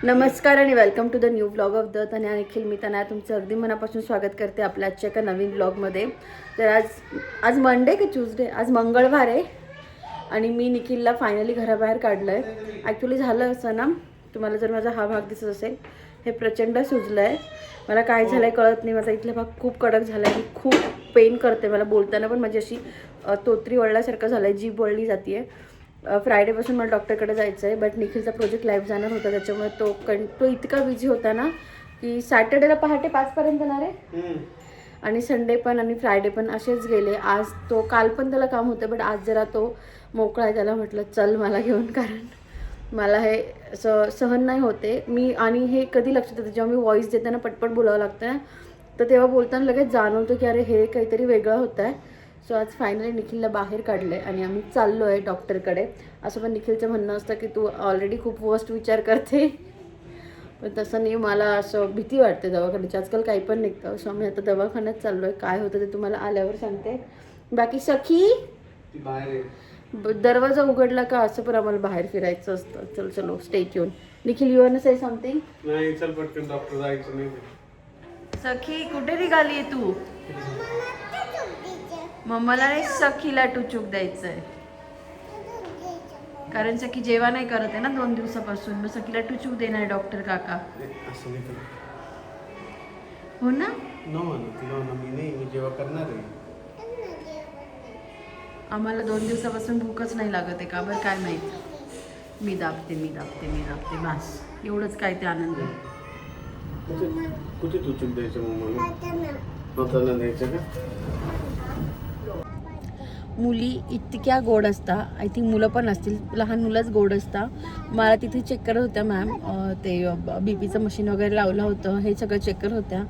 नमस्कार आणि welcome to the new vlog of the Tanya Nikhil. मी तन्या तुमचं अगदी मनापासून स्वागत करते आपल्या आजच्या एका नवीन व्लॉगमध्ये. तर आज मंडे की ट्यूजडे, आज मंगळवार आहे आणि मी निखिलला फायनली घराबाहेर काढलं आहे. ॲक्च्युली झालं असं ना, तुम्हाला जर माझा हा भाग दिसत असेल, हे प्रचंड सुजलं आहे. मला काय झालं आहे कळत नाही. माझा इथला भाग खूप कडक झाला आहे, खूप पेन करते मला बोलताना, पण माझी अशी तोतरी वळल्यासारखं झालं आहे, जीभ वळली जाते आहे. फ्रायडेपासून मला डॉक्टरकडे जायचं आहे, बट निखिलचा प्रोजेक्ट लाईव्ह जाणार होता, त्याच्यामुळे तो इतका बिझी होता ना की सॅटर्डेला पहाटे 5 पर्यंत येणार आहे आणि संडे पण आणि फ्रायडे पण असेच गेले. आज तो काल पण त्याला काम होतं, बट आज जरा तो मोकळा आहे. त्याला म्हटलं चल मला घेऊन, कारण मला हे सहन नाही होते मी. आणि हे कधी लक्षात येतं जेव्हा मी व्हॉईस देताना पटपट बोलावं लागतं, तर तेव्हा बोलताना लगेच जाणवतं की अरे हे काहीतरी वेगळं होतं आहे. सो आज फायनली निखिलला बाहेर काढलं आहे आणि आम्ही चाललो आहे डॉक्टरकडे. असं पण निखिलचं म्हणणं असतं की तू ऑलरेडी खूप वर्स्ट विचार करते, पण तसं नाही. मला असं भीती वाटते दवाखान्याची, आजकाल काही पण निघतं. सो आम्ही आता दवाखान्यात चाललो आहे. काय होतं ते तुम्हाला आल्यावर सांगते. बाकी सखी दरवाजा उघडला का असं पण आम्हाला बाहेर फिरायचं असतं. चलो stay tune. Nikhil you want to say something? नाही, चल पटकन डॉक्टर जायचं नाही. सखी कुठे निघाली आहे तू? मम्माला नाही, सखीला टुचूक द्यायचं आहे, कारण सखी जेव्हा नाही करत आहे ना 2 दिवसापासून. मग सखीला टुचूक देणार डॉक्टर काका. असं नाही करत. हो ना? मी नाही, मी जेव्हा करणार आहे. आम्हाला 2 दिवसापासून भूकच नाही लागत आहे, का बरं काय माहीत. मी दाबते बस एवढंच काय ते आनंद. कुठे तू चूक द्यायचं मग मला द्यायचं का? मुली इतक्या गोड असता, आय थिंक मुलं पण असतील, लहान मुलंच गोड असता. मला तिथे चेक करत होत्या मॅम, ते बीपीचं मशीन वगैरे लावलं होतं, हे सगळं चेक करत होत्या.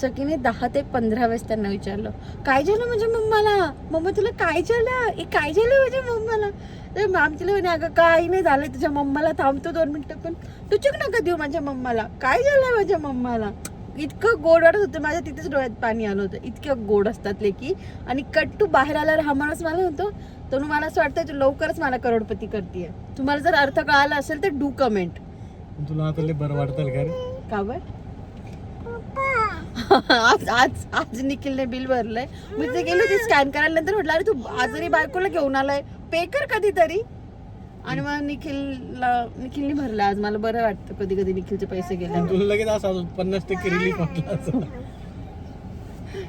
सकीने 10 ते 15 वेळेस त्यांना विचारलं काय झालं माझ्या मम्माला, मम्मा तुला काय झालं, काय झालं माझ्या मम्माला. तर मॅम तिला म्हणे अगं काही नाही झालं तुझ्या मम्माला, थांबतो 2 मिनटं, पण तू चूक नका देऊ माझ्या मम्माला, काय झालं माझ्या मम्माला. इतकं गोड वाटत होतं, माझ्या तिथेच डोळ्यात पाणी आलं होतं. इतकं गोड असतात लेकी. आणि कट्टू बाहेर आल्यावर हा माणूस मला होतो, तर मला असं वाटतं तू लवकरच मला करोडपती करतेय. तुम्हाला जर अर्थ कळाला असेल तर डू कमेंट. तुला आता लय बरं वाटतं का रे? का बर? आज निखिलने बिल भरलंय. मी ते गेलो ते स्कॅन करायला, नंतर म्हटलं अरे तू आजारी बायकोला घेऊन आलाय, पे कर कधीतरी. आणि मग निखिलने भरला. आज मला बरं वाटतं कधी कधी निखिलचे पैसे गेले. तुला लगेच असं 50% रिलीफ वाटला असं.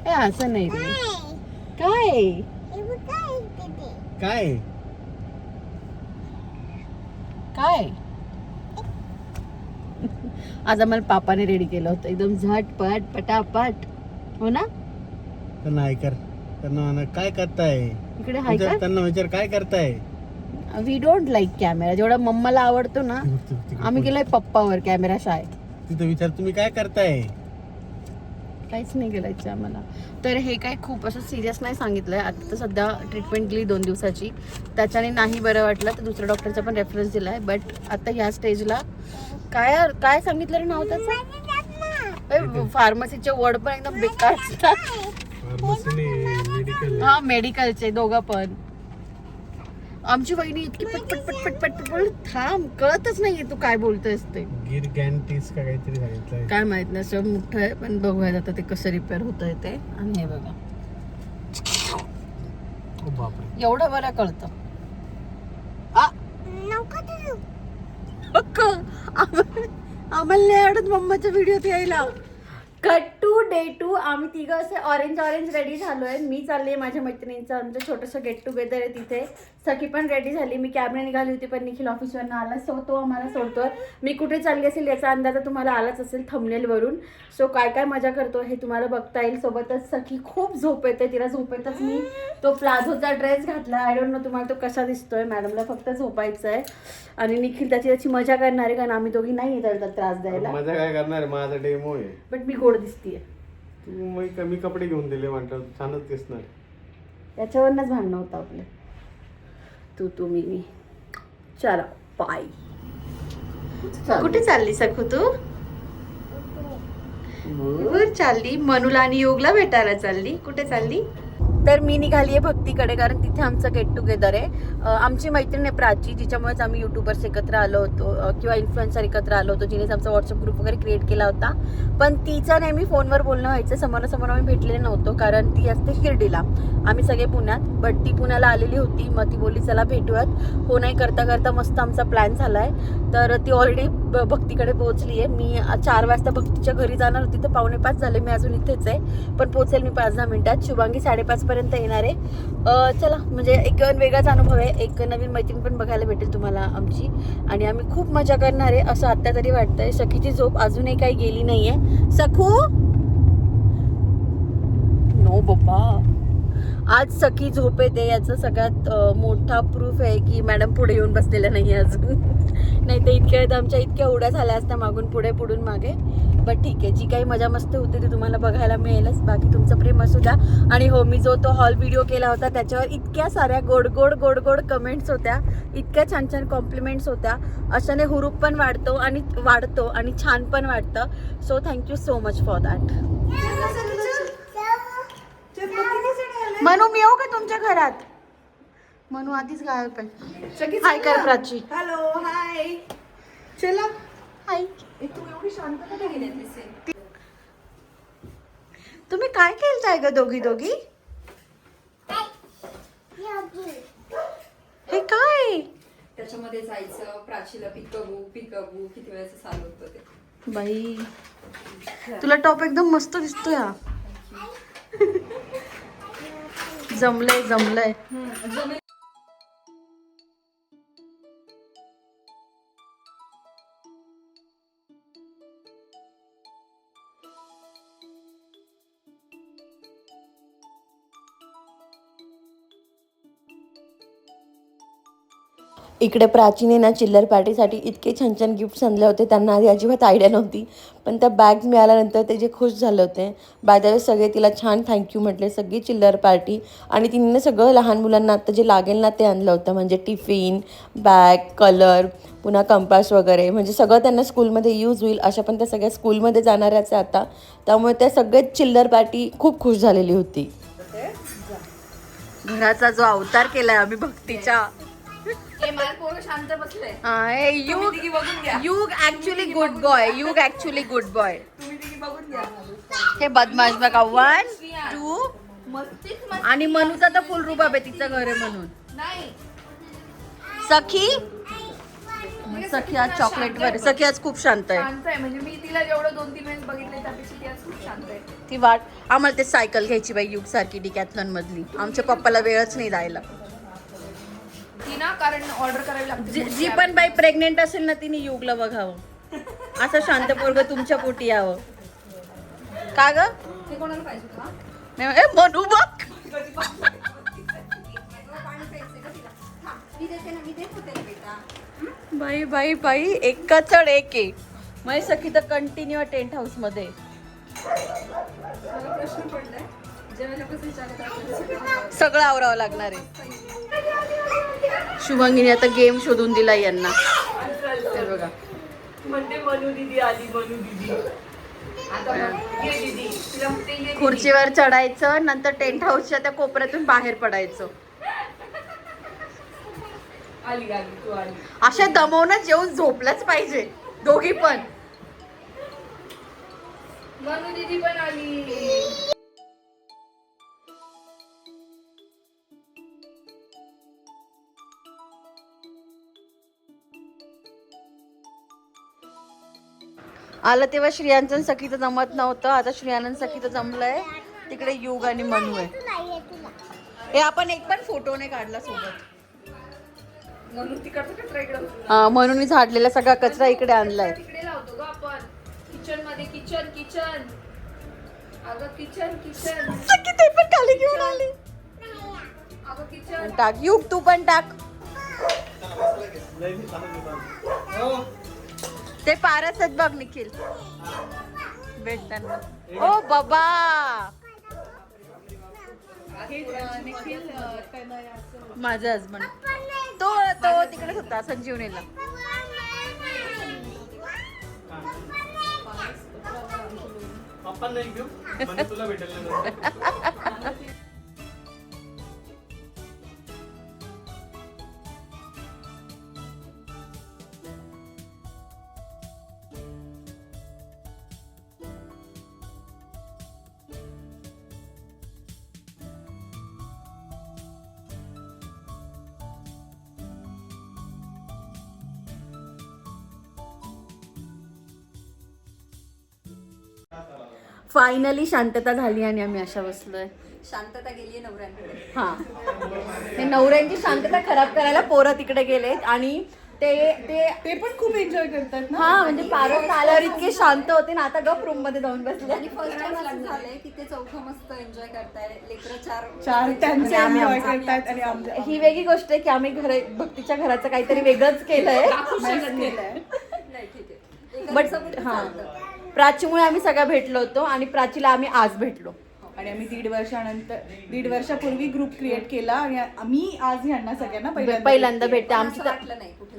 ए असं नाही रे. काय काय काय आज आम्हाला पापाने रेडी केलं होतं एकदम झटपट पटापट. हो ना? त्यांना ऐकर, त्यांना काय करताय इकडे हाय का? त्यांना विचार काय करताय. We don't like camera. जेवढा मम्माला आवडतो ना, आम्ही गेलोय पप्पावर कॅमेरा शाळेत. तिथं विचार तुम्ही काय करताय. काहीच नाही केलायचं आम्हाला. तर हे काय खूप असं सिरियस नाही सांगितलंय. आता तर सध्या ट्रीटमेंट दिली 2 दिवसाची, त्याच्याने नाही बरं वाटलं तर दुसऱ्या डॉक्टरचा पण रेफरन्स दिलाय. बट आता ह्या स्टेजला काय सांगितलं रे नाव त्याचं? फार्मसीचे वर्ड पण एकदम बेकार असतात. हा मेडिकलचे दोघं पण. आमची वहिनी इतकी पटपट थांब, कळतच नाहीये तू काय बोलतोयस ते. गिरगॅन्टिस का काहीतरी सांगितलंय, काय माहित नाही, सगळं मोठं आहे, पण बघूया आता ते कसं रिपेअर होत आहे ते. आणि हे बघा बापरे एवढं बरं कळतं. आम्हाला नाही आवडत मम्माच्या व्हिडिओत यायला. Cut to day 2. आम्ही तिघं असे ऑरेंज रेडी झालोय. मी चालले माझ्या मैत्रिणींचं आमचं छोटंसं गेट टुगेदर आहे तिथे. सखी पण रेडी झाली. मी कॅबने निघाली होती, पण निखिल ऑफिसवरनं आला, सो तो आम्हाला सोडतोय. मी कुठे चालली असेल याचा अंदाज तुम्हाला आलाच असेल थंबनेलवरून. सो काय मजा करतो हे तुम्हाला बघता येईल. सोबतच सखी खूप झोप येते, तिला झोपेतच मी तो प्लाझोचा ड्रेस घातला. आय डोंट नो तुम्हाला तो कसा दिसतोय. मॅडमला फक्त झोपायचं आहे आणि निखिल त्याची मजा करणार आहे, कारण आम्ही दोघी नाही येतात त्रास द्यायला. मजा काय करणार, माझा डेमो आहे. बट मी गोड दिसतीये. तू कमी कपडे घेऊन दिले म्हणतात, छानच दिसणार. याच्यावरनच भांडणं होतं आपलं, तू मी. चला बाय. कुठे चालली सखू तू? चालली मनूला आणि योगला भेटायला चालली. कुठे चालली? तर मी निघाली आहे भक्तीकडे, कारण तिथे आमचं गेट टुगेदर आहे. आमची मैत्रीण आहे प्राची, जिच्यामुळेच आम्ही युट्यूबर्स एकत्र आलो होतो किंवा इन्फ्लुएन्सर एकत्र आलो होतो, जिनेच आमचा व्हॉट्सअप ग्रुप वगैरे क्रिएट केला होता. पण तिचं नेहमी फोनवर बोलणं व्हायचं, समोरासमोर आम्ही भेटलेले नव्हतो, कारण ती असते शिर्डीला, आम्ही सगळे पुण्यात. बट ती पुण्याला आलेली होती, मग ती बोलली चला भेटूयात. हो नाही करता करता मस्त आमचा प्लॅन झाला आहे. तर ती ऑलरेडी भक्तीकडे पोहोचली आहे. मी 4 वाजता भक्तीच्या घरी जाणार होती, तर 4:45 झाले, मी अजून इथेच आहे, पण पोहोचेल मी 5-10 मिनिटात. शुभांगी 5:30 पर्यंत येणार आहे. चला, म्हणजे एक वेगळाच अनुभव आहे, एक नवीन मैत्रीण पण बघायला भेटेल तुम्हाला आमची, आणि आम्ही खूप मजा करणार आहे असं आत्ता तरी वाटतंय. सखीची झोप अजूनही काही गेली नाहीये. सखू नो बाबा, आज सखी झोप येते याचं सगळ्यात मोठा प्रूफ आहे की मॅडम पुढे येऊन बसलेल्या नाही अजून. नाही तर इतक्या आमच्या इतक्या उड्या झाल्या असत्या मागून पुढे पुढून मागे. बट ठीक आहे, जी काही मजा मस्ती होते ती तुम्हाला बघायला मिळेलच. बाकी तुमचं प्रेम असू द्या. आणि हो, मी जो तो हॉल व्हिडिओ केला होता त्याच्यावर इतक्या साऱ्या गोड गोड गोड गोड कमेंट्स होत्या, इतक्या छान छान कॉम्प्लिमेंट्स होत्या. अशाने हुरूप पण वाढतो आणि छान पण वाटतं. So thank you so much for that. Manu, मी येऊ का तुमच्या घरात? मनू आधीच गायब आहे. हाय कर प्राची. हॅलो, हाय. चला. हाय. तू एवढी शांत का गेली? तुम्ही काय केलताय ग दोघी दोघी? हे काय? त्याच्यामध्ये जायचं, प्राचीला पिकअबू किती वेळेचं चालू होतं ते. बाई, तुला टॉप एकदम मस्त दिसतोय हा. जमलंय जमलंय. इकडे प्राचीने ना चिल्लर पार्टीसाठी इतके छान छान गिफ्ट्स आणले होते. त्यांना आधी अजिबात आयडिया नव्हती, पण त्या बॅग्स मिळाल्यानंतर ते जे खुश झाले होते. बाय द वे सगळे तिला छान थँक्यू म्हटले, सगळी चिल्लर पार्टी. आणि तिने सगळं लहान मुलांना आता जे लागेल ना ते आणलं होतं, म्हणजे टिफिन, बॅग, कलर, पुन्हा कंपास वगैरे, म्हणजे सगळं त्यांना स्कूलमध्ये यूज होईल अशा. पण त्या सगळ्या स्कूलमध्ये जाणाऱ्याच आहे आता, त्यामुळे त्या सगळेच चिल्लर पार्टी खूप खुश झालेली होती. घराचा जो अवतार केलाय आम्ही भक्तीच्या. शांत बसले. युग ऍक्च्युली गुड बॉय. युग ऍक्च्युली गुड बॉय. बघून घ्या. हे बदमाश बघा. 1 2 आणि मनूचा तर फुल रुबाब आहे, तिचं घर आहे म्हणून. नाही, सखी आज चॉकलेट वर. सखी आज खूप शांत आहे. शांत आहे. म्हणजे मी तिला जेवढं 2-3 वेळेस बघितले त्यापेक्षा ती आज खूप शांत आहे. ती वाट आम्हाला ते सायकल घ्यायची बाई, युग सारखी डिकॅथलॉन मधली. आमच्या पप्पाला वेळच नाही जायला. ती ना, कारण ऑर्डर करावी लागते. जी पण बाई प्रेग्नेंट असेल ना, तिने युगला बघावं. असं शांत पोरगं तुमच्या पोटी यावं का ग? ते कोणाला पाहिजे का? मनू बघ. बाई बाई बाई, एका चढ एक आहे. माझी सखी तर कंटिन्यू टेंट हाऊस मध्ये. मला प्रश्न पडलाय, जेवायला कसं विचारतात? सगळं आवरावं लागणार आहे. शुभांगीने आता गेम शोधून दिला यांना. हे बघा, म्हणते मनू दीदी आली, मनू दीदी. आता ये दीदी, तिला म्हणते ये दीदी. खुर्चीवर चढायचं, नंतर टेंट हाऊसच्या त्या कोपऱ्यातून बाहेर पडायचं. आली तू आली. अशा दमवूनच जेवून झोपलंच पाहिजे दोघी पण. मनू दीदी पण आली. आलं तेव्हा श्रेयांचं सखीचं जमत नव्हतं, आता श्रेयानंद सखीचं जमलंय. तिकडे युग आणि मनू आहे. हे आपण एक पण फोटो नाही काढला सोबत. म्हणून तिकडचा कचरा इकडे होतो. हा, म्हणून झाडलेला सगळा कचरा इकडे आणलाय. तिकडे लावतो ग आपण किचन मध्ये. किचन अगं, किचन सखी ते पण खाली घेऊन आली. अगं, किचन टाक युग, तू पण टाक. ते पारस आहेत बघ निखिल भेटताना. ओ बाबा, माझा हजबंड तो तिकडेच होता संजीवनीला. पप्पा नाही घेऊ, तुला भेटेल. फायनली शांतता झाली आणि आम्ही अशा बसलोय. शांतता गेली नवऱ्यांकडे. हा, हे नवऱ्यांची शांतता खराब करायला पोरं तिकडे गेलेत आणि ते पण खूप एन्जॉय करतात ना. हा म्हणजे पारस आल्यावर इतके शांत होते ना, आता गप रूम मध्ये जाऊन बसले. आणि फर्स्ट टाइम असं झालंय की ते चौघं मस्त एन्जॉय करताय. लेकरं चार त्यांचे आम्ही एन्जॉय करतात आणि आमचं ही वेगळी गोष्ट आहे की आम्ही भक्तीच्या घराचं काहीतरी वेगळंच केलंय. नाही, ठीक आहे. बट हा, प्राचीमुळे आम्ही सगळ्या भेटलो होतो आणि प्राचीला आम्ही आज भेटलो. आणि आम्ही 1.5 वर्षापूर्वी ग्रुप क्रिएट केला आणि आम्ही आज ह्यांना सगळ्यांना पहिल्यांदा भेटते आमची. वाटलं नाही कुठे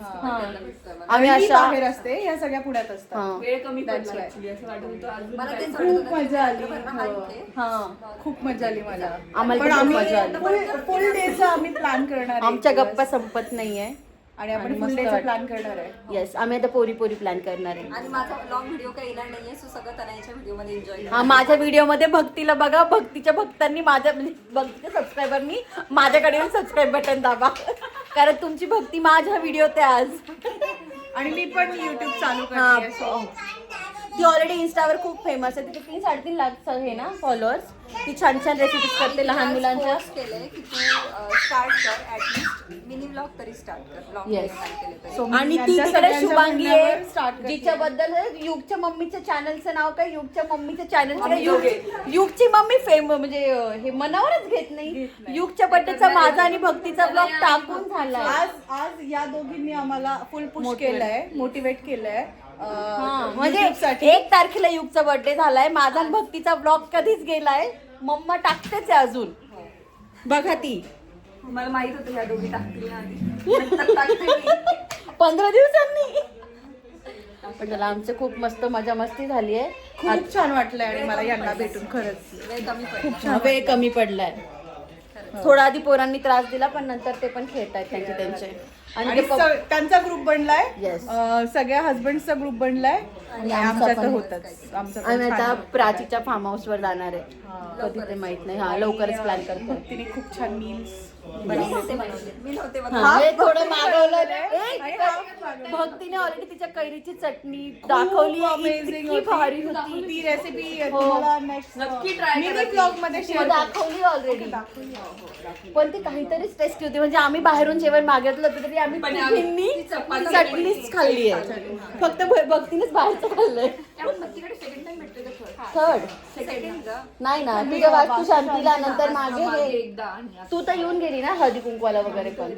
आम्ही मी अशा बाहेर असते, ह्या सगळ्या पुण्यात असतात. हा. वेळ कमी That's पडला why. actually, असं वाटत होतं अजून मला काय. तेच खूप मजा आली. हा, खूप मजा आली मला. आम्हाला पण पण खूप आम्ही मजा आली. फुल डेचा आम्ही प्लॅन करणार आहे. आमच्या गप्पा संपत नाहीये आणि आपण आणि फुल मस्त डेचा वाटतं. प्लॅन करणार आहे. येस, आम्ही आता पोरी प्लॅन करणार आहे. आणि माझा लॉंग व्हिडिओ काही येणार नाहीये, सो सगळं तनयाच्या व्हिडिओ मध्ये एन्जॉय हा, माझ्या व्हिडिओ मध्ये भक्तीला बघा. भक्तीच्या भक्तांनी माझ्या म्हणजे भक्तीच्या सबस्क्रायबरनी माझ्याकडे येऊन सबस्क्राईब बटन दाबा, कारण तुमची भक्ती माझ्या व्हिडिओ ते आज. आणि मी पण युट्यूब चालू हा, करते सो ती ऑलरेडी इन्स्टावर खूप फेमस आहे. तिथे 3-3.5 लाख हे ना फॉलोअर्स. ती छान छान रेसिपीज करते लहान मुलांच्या. केलंय की तू स्टार्ट कर ऍटलीस्ट मिनी ब्लॉग तरी स्टार्ट कर. Long Yes. केले तरी. So, आणि ती यांच्या तिकडे सगळ्यांच्या शुभांगी बोलण्यावर आहे, start करते. जिच्याबद्दल युगच्या मम्मीच्या चॅनलचं नाव काय? युगच्या मम्मीच्या चॅनलचं युगची मम्मी म्हणजे हे मनावरच घेत नाही. युगच्या बड्डेचा माझा आणि भक्तीचा ब्लॉग टाकून झाला. आज या दोघींनी आम्हाला फुल पुश केलंय, मोटिवेट केलंय. म्हणजे YouTube 1 तारखेला युगचा बर्थडे झालाय. माझा आणि भक्तीचा ब्लॉग कधीच गेलाय. मम्मा टाकतेच आहे अजून. बघा ती मला माहित होतं ह्या दोघी टाकतील ना आधी. टाकते मी. 15 दिवसांनी. पण त्याला आमचं खूप मस्त मजा मस्ती झाली आहे. खूप छान वाटलंय आणि मला यांना भेटून खरंच वेळ कमी पडला. वेळ कमी पडलाय. थोडा आधी पोरांनी त्रास दिला, पण नंतर ते पण खेळतायत त्यांचे. आणि त्यांचा ग्रुप बनलाय. Yes. सगळ्या हस्बंडचा ग्रुप बनलाय आणि आमचा तर होतच. आमचा आम्ही आता प्राचीच्या फार्म हाऊस वर जाणार आहे. कधी ते माहित नाही. हा, लवकरच प्लॅन करतो. तिने खूप छान मील्स मी नव्हते बनवले. हा, हे थोडं मागवलं. भक्तीने ऑलरेडी तिच्या कैरीची चटणी दाखवली. अमेझिंग इतकी भारी होती. ती रेसिपी तुम्हाला नेक्स्ट नक्की try मिनी करा ती. ब्लॉग मध्ये हो, शेअर दाखवली ऑलरेडी. पण ती काहीतरीच टेस्टी होती. म्हणजे आम्ही बाहेरून जेवण मागितलं होतं तरी आम्ही पण आम्ही तिघींनी ती चपाती चटणीच खाल्ली आहे. फक्त भक्तीनेच बाहेरचं खाल्लंय. तिकडे second time भेटते का थोडं? थर्ड सेकंड नाही ना, तुझ्या वास्तू शांतीला नंतर मागे मागे हे. एकदा आणि आता तू तर येऊन गेली ना हळदी कुंकवाला वगैरे पण.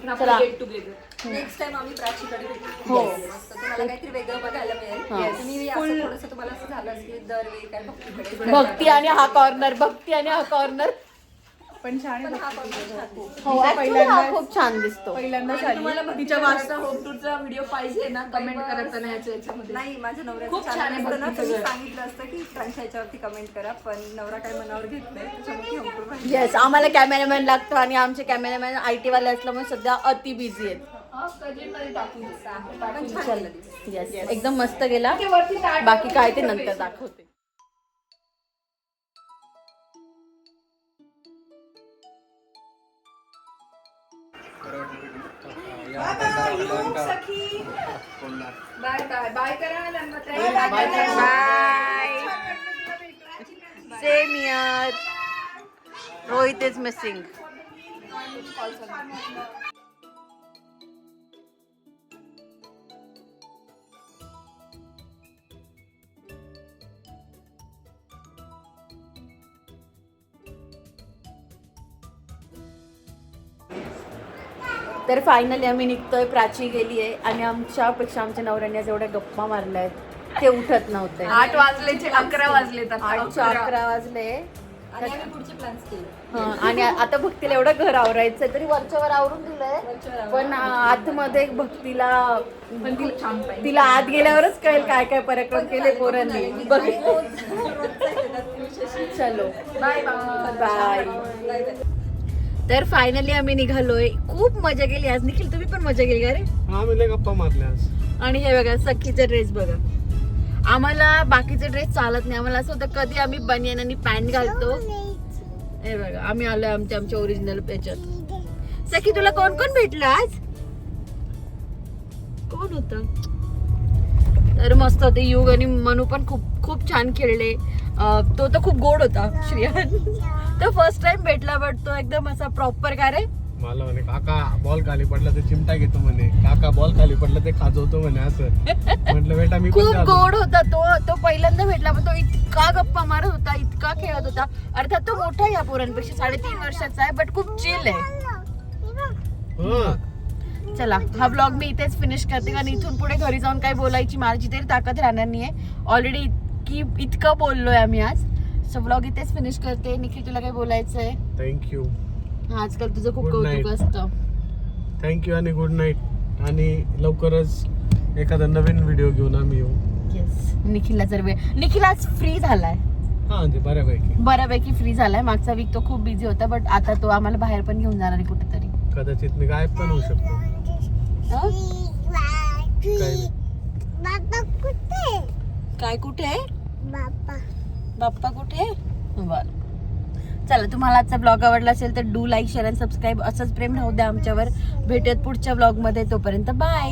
आपण चला. get together. नेक्स्ट टाइम आम्ही प्राचीकडे भेटू. हो. मस्त. तुम्हाला काहीतरी वेगळं बघायला मिळेल. तुम्ही असं थोडंसं तुम्हाला असं झालं की दरवेळी काय भक्तीकडे भक्ती आणि हा कॉर्नर, भक्ती आणि हा कॉर्नर. पण छान आहे. हा कॉन्सेप्ट छान आहे. हो, actually हा खूप छान दिसतो. पहिल्यांदाच आणि तुम्हाला आली तिच्या वाजता होम टूरचा व्हिडिओ पाहिजे ना, कमेंट करत नाही याच्यामध्ये. नाही, माझ्या नवऱ्याचं खूप छान channel आहे असतं ना, भक्तीचं तर मी घर. सांगितलं असतं की फ्रान्सच्या याच्यावरती कमेंट करा, पण नवरा काय मनावर घेत नाही, त्याच्यामुळे हम टूर पाहिजे. येस, आम्हाला कॅमेरामॅन लागतो आणि आमचे कॅमेरामॅन IT वाले असल्यामुळे सध्या अति बिझी आहेत. हा, कधीमध्ये टाकून देऊ. पण छान केलं दिसतं. येस, एकदम मस्त गेला. ते वरती ताट बाकी काय ते नंतर दाखवते. बाय बाय बाय करा ना त्यांना. Bye. Same year. Rohit is missing. तर फायनली आम्ही निघतोय. प्राची गेली आहे आणि आमच्यापेक्षा आमच्या नवऱ्याने जेवढ्या गप्पा मारल्या आहेत ते उठत नव्हते. 8 वाजलेचे 11 वाजलेत आता. 8:11 वाजले. आणि आम्ही पुढचे प्लॅन्स केले. आणि आता भक्तीला एवढं घर आवरायचं तरी वरच्यावर आवरून दिलंय. पण आतमध्ये भक्तीला पण खूप छान पाहिजे. तिला आत गेल्यावरच कळेल काय काय पराक्रम केले पोरांनी. बघितलं. चलो बाय बाय. बाय. तर फायनली आम्ही निघालोय. खूप मजा केली आज. निखिल, तुम्ही पण मजा केली का रे? हा, मी लय गप्पा मारल्या आज. आणि हे बघा सखीचा ड्रेस बघा. आम्हाला बाकीचे ड्रेस चालत नाही. आम्हाला असं होतं कधी आम्ही बनियन आणि पॅन्ट घालतो. हे बघा आम्ही आलोय आमच्या ओरिजिनल याच्यात. सखी, तुला कोण कोण भेटलं आज? कोण होतं? तर मस्त होते. युग आणि मनू पण खूप खूप छान खेळले. तो तर खूप गोड होता श्रियान. तो फर्स्ट टाइम भेटला बट तो एकदम असा प्रॉपर काय रे मला म्हणे काका बॉल खाली पडला तर चिमटा घेतो म्हणे, काका बॉल खाली पडला ते खाजवतो म्हणे असं. म्हटलं बेटा मी पण खूप खाजवतो. गोड होता तो पहिल्यांदा भेटला पण तो इतका गप्पा मारत होता, इतका खेळत होता. अर्थात तो मोठा या पोरांपेक्षा 3.5 वर्षाचा आहे बट खूप चिल आहे. हं. चला हा ब्लॉग मी इथेच फिनिश करते कारण इथून पुढे घरी जाऊन काही बोलायची माझी तरी ताकद राहणार नाहीये. ऑलरेडी इतकं बोललोय आम्ही आज. सो ब्लॉग इथेच फिनिश करते. निखिल तुला काय बोलायचं आहे? थँक्यू आजकाल तुझं खूप Good कौतुक night. असतं. थँक्यू आणि गुड नाईट. आणि लवकरच एखादा नवीन व्हिडिओ घेऊन आम्ही येऊ. येस. निखिलला जर वेळ, निखिल आज फ्री झालाय, हा म्हणजे बऱ्यापैकी फ्री झालाय. मागचा वीक तो खूप बिझी होता बट आता तो आम्हाला बाहेर पण घेऊन जाणार आहे कुठेतरी. कदाचित मी गायब पण होऊ शकतो. हं? काय नाही. काय कुठे आहे बाप्पा कुठे? बर चला, तुम्हाला आजचा ब्लॉग आवडला असेल तर डू लाईक शेअर आणि सबस्क्राईब. असंच प्रेम राहू द्या आमच्यावर. भेटूयात पुढच्या ब्लॉग मध्ये. तोपर्यंत बाय.